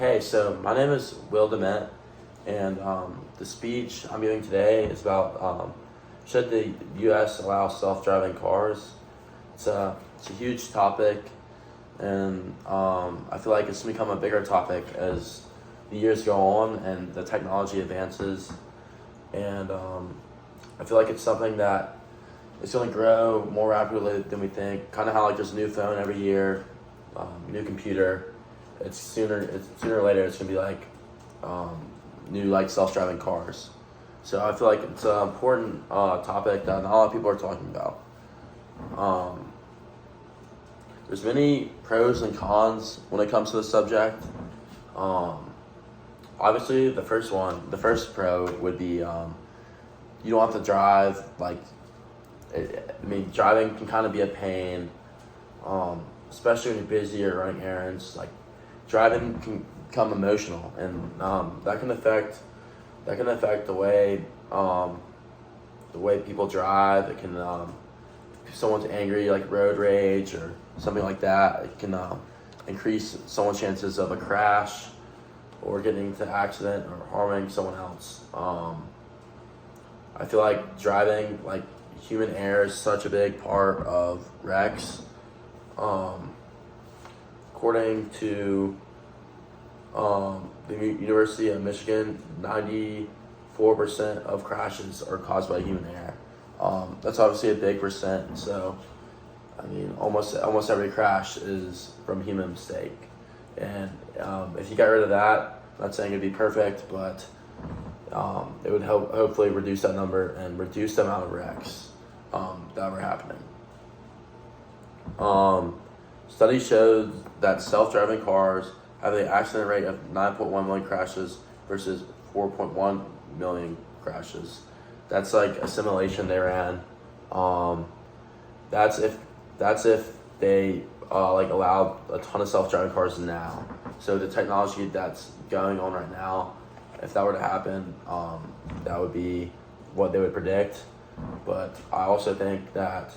Hey, so my name is Will Dement, and the speech I'm giving today is about should the U.S. allow self-driving cars? It's a huge topic, and I feel like it's become a bigger topic as the years go on and the technology advances, and I feel like it's something that it's going to grow more rapidly than we think. Kind of how like there's a new phone every year, new computer. It's sooner or later it's gonna be like new like self-driving cars. So I feel like it's an important topic that not a lot of people are talking about. There's many pros and cons when it comes to the subject. Obviously, the first pro would be you don't have to drive. Driving can kind of be a pain, especially when you're busy or running errands. Like, driving can become emotional, and that can affect the way people drive. It can if someone's angry, like road rage or something like that. It can increase someone's chances of a crash or getting into an accident or harming someone else. I feel like driving, like human error, is such a big part of wrecks. According to the University of Michigan, 94% of crashes are caused by human error. That's obviously a big percent. So, I mean, almost every crash is from human mistake. And if you got rid of that, I'm not saying it'd be perfect, but it would hopefully reduce that number and reduce the amount of wrecks that were happening. Studies showed that self-driving cars have an accident rate of 9.1 million crashes versus 4.1 million crashes. That's like a simulation they ran. That's if they allowed a ton of self-driving cars now. So the technology that's going on right now, if that were to happen, that would be what they would predict. But I also think that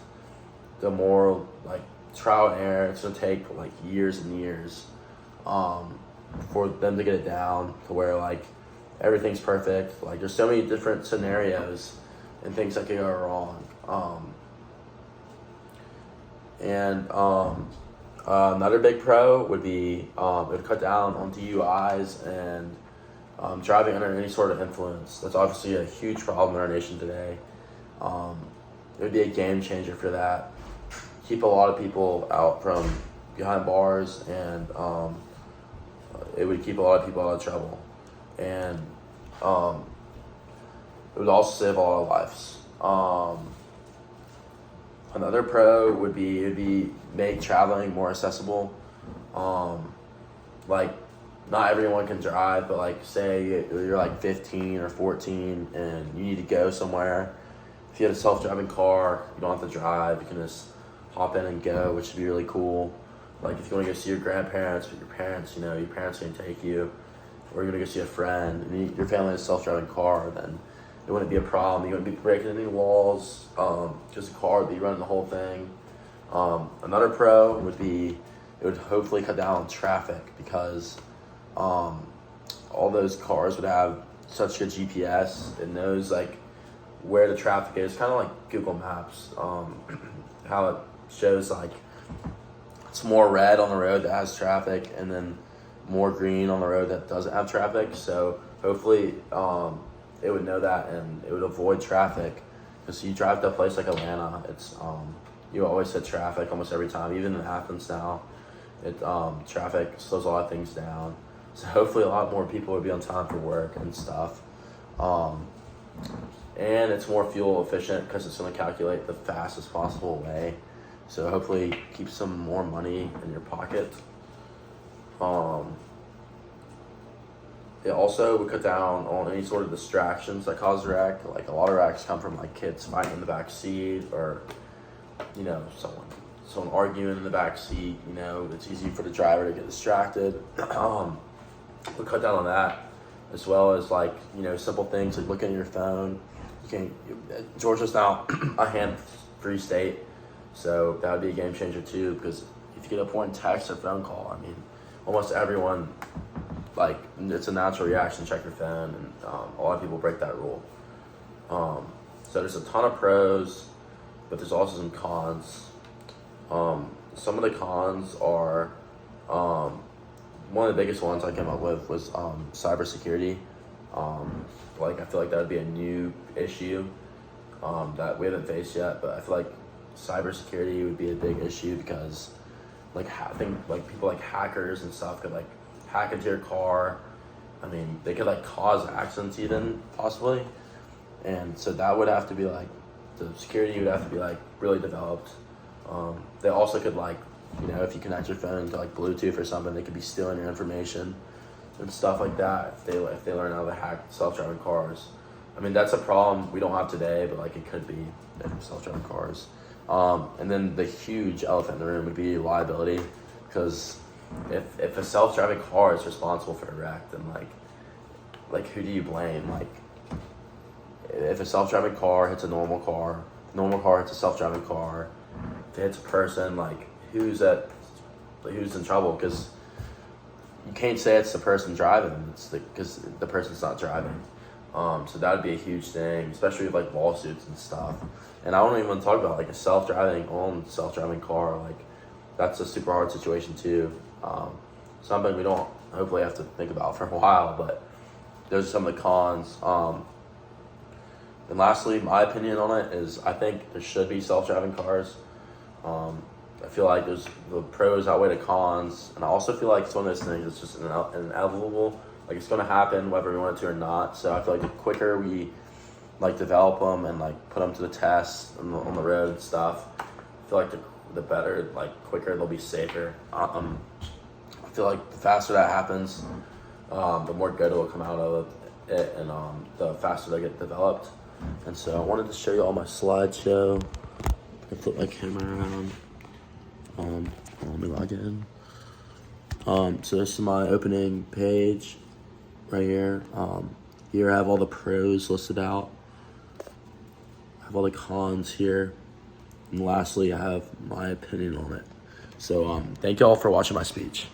the more trial and error, it's gonna take years and years for them to get it down to where everything's perfect. There's so many different scenarios and things that can go wrong. Another big pro would be it would cut down on DUIs and driving under any sort of influence. That's obviously a huge problem in our nation today. It would be a game changer for that. Keep a lot of people out from behind bars, and it would keep a lot of people out of trouble. And it would also save a lot of lives. Another pro would be make traveling more accessible. Not everyone can drive, but say you're 15 or 14 and you need to go somewhere. If you had a self-driving car, you don't have to drive. You can just hop in and go, which would be really cool. If you want to go see your grandparents with your parents, your parents can take you, or you're going to go see a friend, and your family has a self-driving car, then it wouldn't be a problem. You wouldn't be breaking any walls. Just a car would be running the whole thing. Another pro would be it would hopefully cut down on traffic, because all those cars would have such good GPS. It knows where the traffic is, kind of like Google Maps. How it shows it's more red on the road that has traffic, and then more green on the road that doesn't have traffic. So hopefully it would know that, and it would avoid traffic. Because you drive to a place like Atlanta, it's you always hit traffic almost every time. Even in Athens now, traffic slows a lot of things down. So hopefully a lot more people would be on time for work and stuff. And it's more fuel efficient because it's going to calculate the fastest possible way. So hopefully keep some more money in your pocket. It also would cut down on any sort of distractions that cause wreck. A lot of wrecks come from kids fighting in the back seat, or someone arguing in the back seat. It's easy for the driver to get distracted. We'll cut down on that, as well as simple things like looking at your phone. Georgia's now a hand-free state, so that would be a game changer too. Because if you get a point text or phone call, almost everyone like it's a natural reaction to check your phone, and a lot of people break that rule. So there's a ton of pros, but there's also some cons. Some of the cons are one of the biggest ones I came up with was cybersecurity. Like I feel like that would be a new issue that we haven't faced yet, but I feel like cybersecurity would be a big issue because like I think like people like hackers and stuff could like hack into your car. I mean, they could like cause accidents even possibly, and so that would have to be like the security would have to be like really developed. They also could like, you know, if you connect your phone to like Bluetooth or something, they could be stealing your information and stuff like that if they learn how to hack self-driving cars. I mean, that's a problem we don't have today, but like it could be in self-driving cars. And then the huge elephant in the room would be liability, because if a self-driving car is responsible for a wreck, then like who do you blame? Like if a self-driving car hits a normal car hits a self-driving car, if it hits a person, like who's in trouble? Because you can't say it's the person driving, because the person's not driving. So that would be a huge thing, especially with like lawsuits and stuff. And I don't even want to talk about like a self-driving car. Like that's a super hard situation too. Something we don't hopefully have to think about for a while, but those are some of the cons. And lastly, my opinion on it is I think there should be self-driving cars. I feel like the pros outweigh the cons, and I also feel like it's one of those things that's just inevitable. Like it's going to happen whether we want it to or not. So I feel like the quicker we like develop them and like put them to the test on the road and stuff, I feel like the better, like quicker they'll be safer. I feel like the faster that happens, the more good will come out of it, and the faster they get developed. And so I wanted to show you all my slideshow. I flip my camera around. Let me log in. So this is my opening page right here. Here I have all the pros listed out. I have all the cons here. And lastly, I have my opinion on it. So thank you all for watching my speech.